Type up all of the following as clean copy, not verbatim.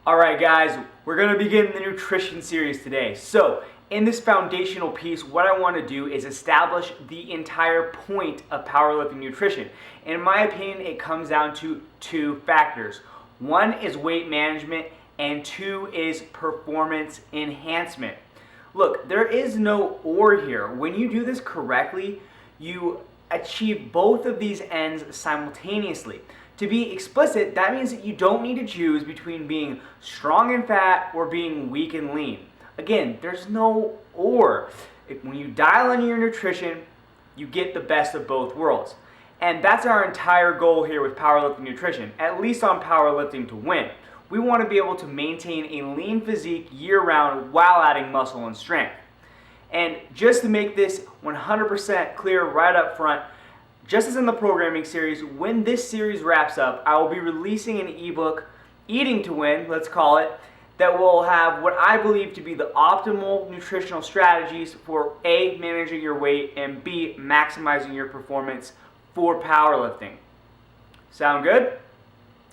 Alright guys, we're going to begin the nutrition series today. So, in this foundational piece, what I want to do is establish the entire point of powerlifting nutrition. In my opinion, it comes down to two factors. One is weight management and two is performance enhancement. Look, there is no or here. When you do this correctly, you achieve both of these ends simultaneously. To be explicit, that means that you don't need to choose between being strong and fat or being weak and lean. Again, there's no or. When you dial in your nutrition, you get the best of both worlds. And that's our entire goal here with powerlifting nutrition, at least on Powerlifting to Win. We want to be able to maintain a lean physique year-round while adding muscle and strength. And just to make this 100% clear right up front, just as in the programming series, when this series wraps up, I will be releasing an ebook, Eating to Win, let's call it, that will have what I believe to be the optimal nutritional strategies for A, managing your weight, and B, maximizing your performance for powerlifting. Sound good?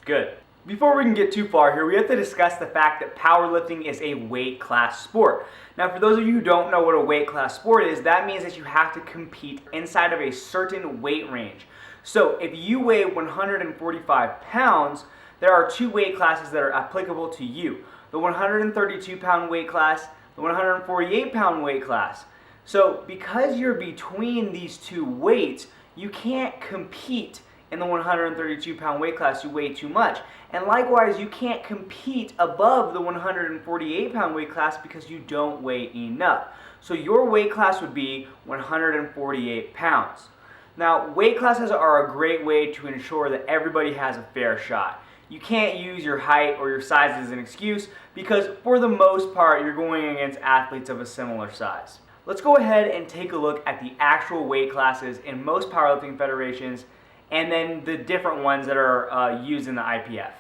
Good. Before we can get too far here, we have to discuss the fact that powerlifting is a weight class sport. Now, for those of you who don't know what a weight class sport is, that means that you have to compete inside of a certain weight range. So if you weigh 145 pounds, there are two weight classes that are applicable to you. The 132 pound weight class, the 148 pound weight class. So because you're between these two weights, you can't compete in the 132 pound weight class. You weigh too much. And likewise, you can't compete above the 148 pound weight class because you don't weigh enough. So your weight class would be 148 pounds. Now, weight classes are a great way to ensure that everybody has a fair shot. You can't use your height or your size as an excuse because for the most part, you're going against athletes of a similar size. Let's go ahead and take a look at the actual weight classes in most powerlifting federations and then the different ones that are used in the IPF.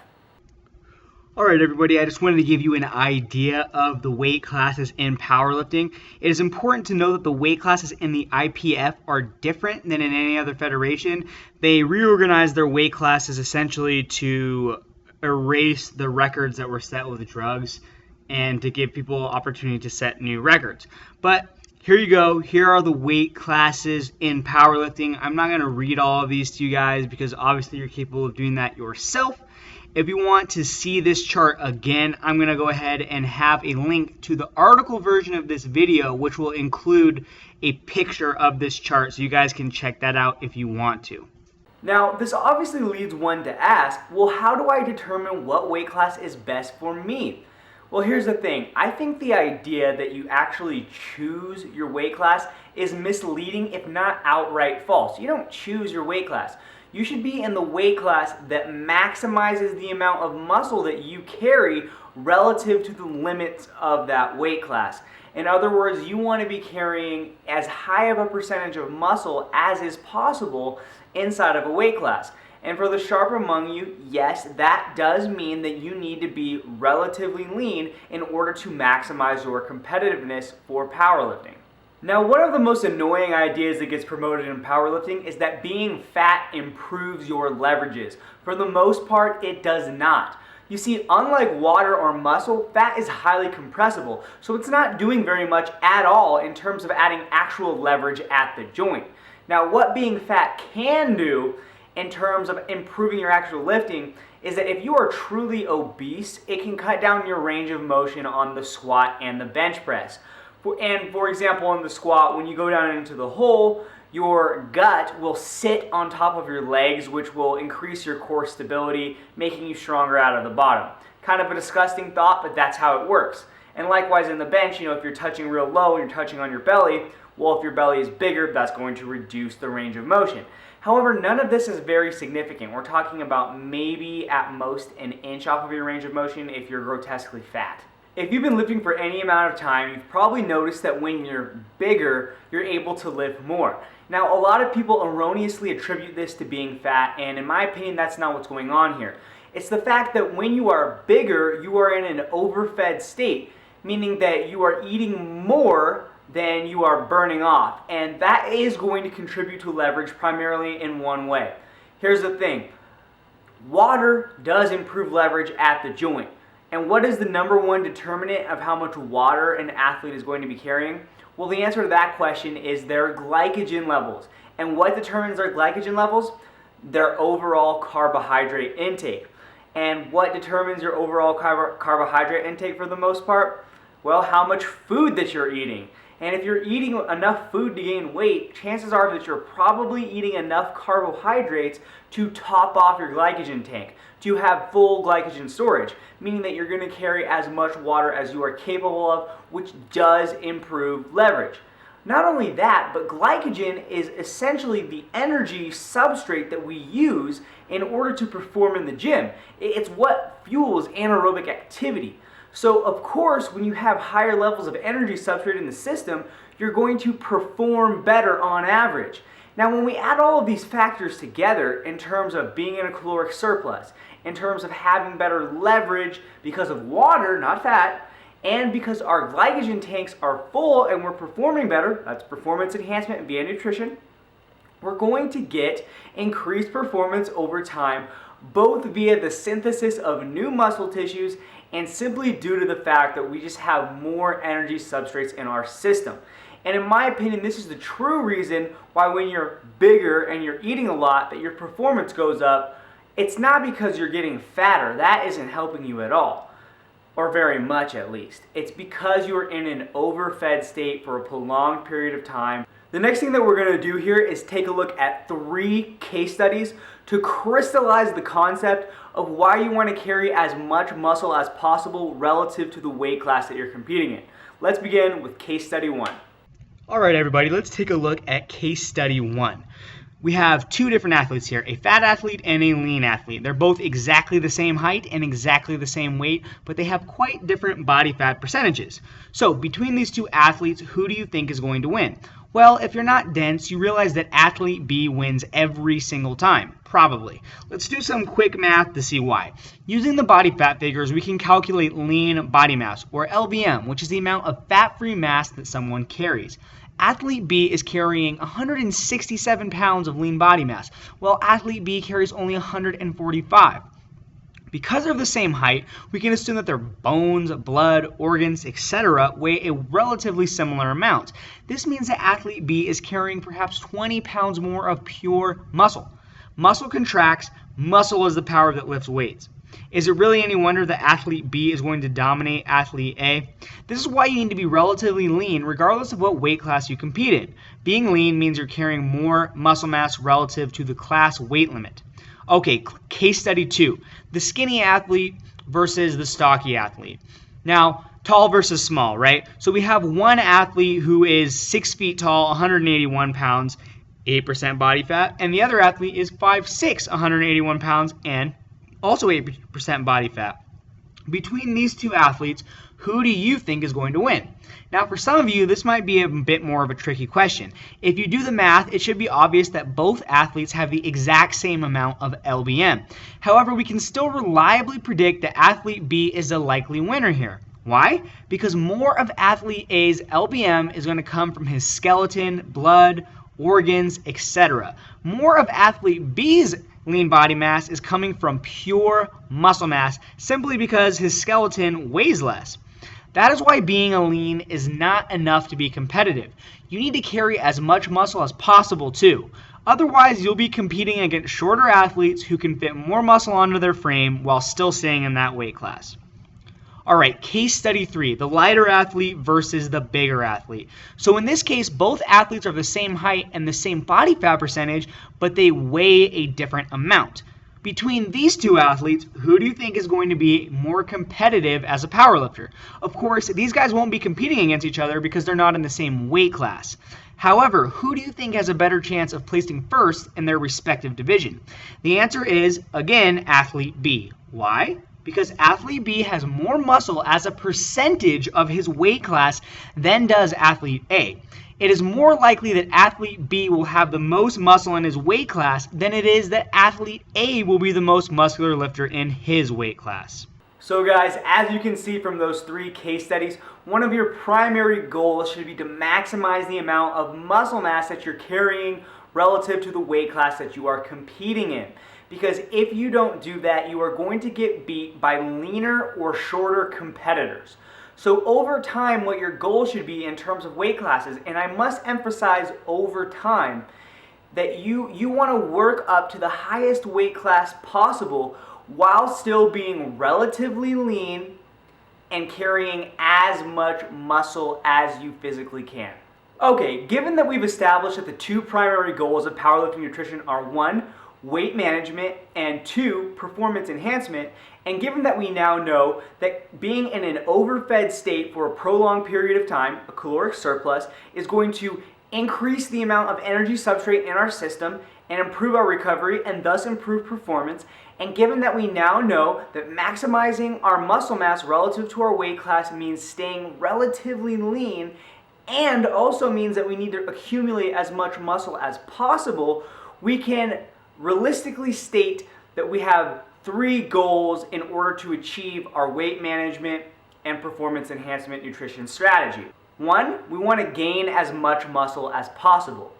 Alright everybody, I just wanted to give you an idea of the weight classes in powerlifting. It is important to know that the weight classes in the IPF are different than in any other federation. They reorganized their weight classes essentially to erase the records that were set with drugs and to give people opportunity to set new records. But here you go. Here are the weight classes in powerlifting. I'm not going to read all of these to you guys because obviously you're capable of doing that yourself. If you want to see this chart again, I'm going to go ahead and have a link to the article version of this video, which will include a picture of this chart, so you guys can check that out if you want to. Now, this obviously leads one to ask, well, how do I determine what weight class is best for me? Well, here's the thing. I think the idea that you actually choose your weight class is misleading, if not outright false. You don't choose your weight class. You should be in the weight class that maximizes the amount of muscle that you carry relative to the limits of that weight class. In other words, you want to be carrying as high of a percentage of muscle as is possible inside of a weight class. And for the sharp among you, yes, that does mean that you need to be relatively lean in order to maximize your competitiveness for powerlifting. Now, one of the most annoying ideas that gets promoted in powerlifting is that being fat improves your leverages. For the most part, it does not. You see, unlike water or muscle, fat is highly compressible, so it's not doing very much at all in terms of adding actual leverage at the joint. Now, what being fat can do in terms of improving your actual lifting is that if you are truly obese, it can cut down your range of motion on the squat and the bench press. For example, in the squat, when you go down into the hole, your gut will sit on top of your legs, which will increase your core stability, making you stronger out of the bottom. Kind of a disgusting thought, but that's how it works. And likewise in the bench, if you're touching real low and you're touching on your belly, well, if your belly is bigger, that's going to reduce the range of motion. However, none of this is very significant. We're talking about maybe at most an inch off of your range of motion if you're grotesquely fat. If you've been lifting for any amount of time, you've probably noticed that when you're bigger, you're able to lift more. Now, a lot of people erroneously attribute this to being fat, and in my opinion, that's not what's going on here. It's the fact that when you are bigger, you are in an overfed state, meaning that you are eating more than you are burning off. And that is going to contribute to leverage primarily in one way. Here's the thing. Water does improve leverage at the joint. And what is the number one determinant of how much water an athlete is going to be carrying? Well, the answer to that question is their glycogen levels. And what determines their glycogen levels? Their overall carbohydrate intake. And what determines your overall carbohydrate intake for the most part? Well, how much food that you're eating. And if you're eating enough food to gain weight, chances are that you're probably eating enough carbohydrates to top off your glycogen tank, to have full glycogen storage, meaning that you're going to carry as much water as you are capable of, which does improve leverage. Not only that, but glycogen is essentially the energy substrate that we use in order to perform in the gym. It's what fuels anaerobic activity. So of course, when you have higher levels of energy substrate in the system, you're going to perform better on average. Now, when we add all of these factors together in terms of being in a caloric surplus, in terms of having better leverage because of water, not fat, and because our glycogen tanks are full and we're performing better, that's performance enhancement via nutrition, we're going to get increased performance over time, both via the synthesis of new muscle tissues and simply due to the fact that we just have more energy substrates in our system. And in my opinion, this is the true reason why when you're bigger and you're eating a lot, that your performance goes up. It's not because you're getting fatter. That isn't helping you at all, or very much at least. It's because you're in an overfed state for a prolonged period of time. The next thing that we're going to do here is take a look at 3 case studies to crystallize the concept of why you want to carry as much muscle as possible relative to the weight class that you're competing in. Let's begin with case study 1. All right, everybody, let's take a look at case study 1. We have 2 different athletes here, a fat athlete and a lean athlete. They're both exactly the same height and exactly the same weight, but they have quite different body fat percentages. So between these 2 athletes, who do you think is going to win? Well, if you're not dense, you realize that athlete B wins every single time. Probably. Let's do some quick math to see why. Using the body fat figures, we can calculate lean body mass, or LBM, which is the amount of fat-free mass that someone carries. Athlete B is carrying 167 pounds of lean body mass, while athlete B carries only 145. Because they're the same height, we can assume that their bones, blood, organs, etc. weigh a relatively similar amount. This means that athlete B is carrying perhaps 20 pounds more of pure muscle. Muscle contracts, muscle is the power that lifts weights. Is it really any wonder that athlete B is going to dominate athlete A? This is why you need to be relatively lean regardless of what weight class you compete in. Being lean means you're carrying more muscle mass relative to the class weight limit. Okay, case study 2, the skinny athlete versus the stocky athlete. Now, tall versus small, right? So we have one athlete who is 6 feet tall, 181 pounds, 8% body fat, and the other athlete is 5'6", 181 pounds, and also 8% body fat. Between these 2 athletes, who do you think is going to win? Now, for some of you, this might be a bit more of a tricky question. If you do the math, it should be obvious that both athletes have the exact same amount of LBM. However, we can still reliably predict that athlete B is the likely winner here. Why? Because more of athlete A's LBM is going to come from his skeleton, blood, organs, etc. More of athlete B's lean body mass is coming from pure muscle mass simply because his skeleton weighs less. That is why being a lean is not enough to be competitive. You need to carry as much muscle as possible too. Otherwise, you'll be competing against shorter athletes who can fit more muscle onto their frame while still staying in that weight class. Alright, case study 3, the lighter athlete versus the bigger athlete. So in this case, both athletes are the same height and the same body fat percentage, but they weigh a different amount. Between these 2 athletes, who do you think is going to be more competitive as a powerlifter? Of course, these guys won't be competing against each other because they're not in the same weight class. However, who do you think has a better chance of placing first in their respective division? The answer is, again, athlete B. Why? Because athlete B has more muscle as a percentage of his weight class than does athlete A. It is more likely that athlete B will have the most muscle in his weight class than it is that athlete A will be the most muscular lifter in his weight class. So guys, as you can see from those 3 case studies, one of your primary goals should be to maximize the amount of muscle mass that you're carrying relative to the weight class that you are competing in. Because if you don't do that, you are going to get beat by leaner or shorter competitors. So over time, what your goal should be in terms of weight classes, and I must emphasize over time, that you want to work up to the highest weight class possible while still being relatively lean and carrying as much muscle as you physically can. Okay, given that we've established that the two primary goals of powerlifting nutrition are 1, weight management, and 2, performance enhancement, and given that we now know that being in an overfed state for a prolonged period of time, a caloric surplus, is going to increase the amount of energy substrate in our system and improve our recovery and thus improve performance, and given that we now know that maximizing our muscle mass relative to our weight class means staying relatively lean and also means that we need to accumulate as much muscle as possible, we can realistically state that we have 3 goals in order to achieve our weight management and performance enhancement nutrition strategy. 1, we want to gain as much muscle as possible.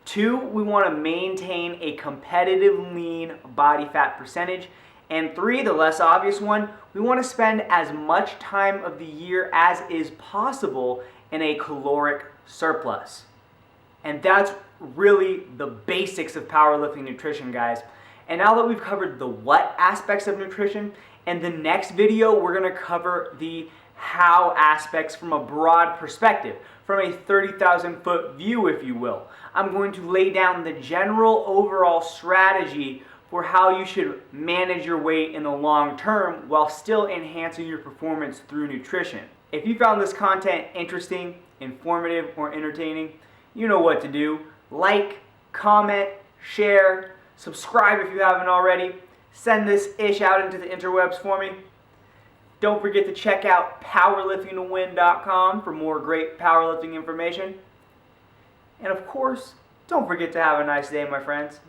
2, we want to maintain a competitive lean body fat percentage. And 3, the less obvious one, we want to spend as much time of the year as is possible in a caloric surplus. And that's really the basics of powerlifting nutrition, guys. And now that we've covered the what aspects of nutrition, in the next video we're going to cover the how aspects from a broad perspective, from a 30,000 foot view, if you will. I'm going to lay down the general overall strategy for how you should manage your weight in the long term while still enhancing your performance through nutrition. If you found this content interesting, informative, or entertaining, you know what to do. Like, comment, share, subscribe if you haven't already. Send this ish out into the interwebs for me. Don't forget to check out PowerliftingToWin.com for more great powerlifting information. And of course, don't forget to have a nice day, my friends.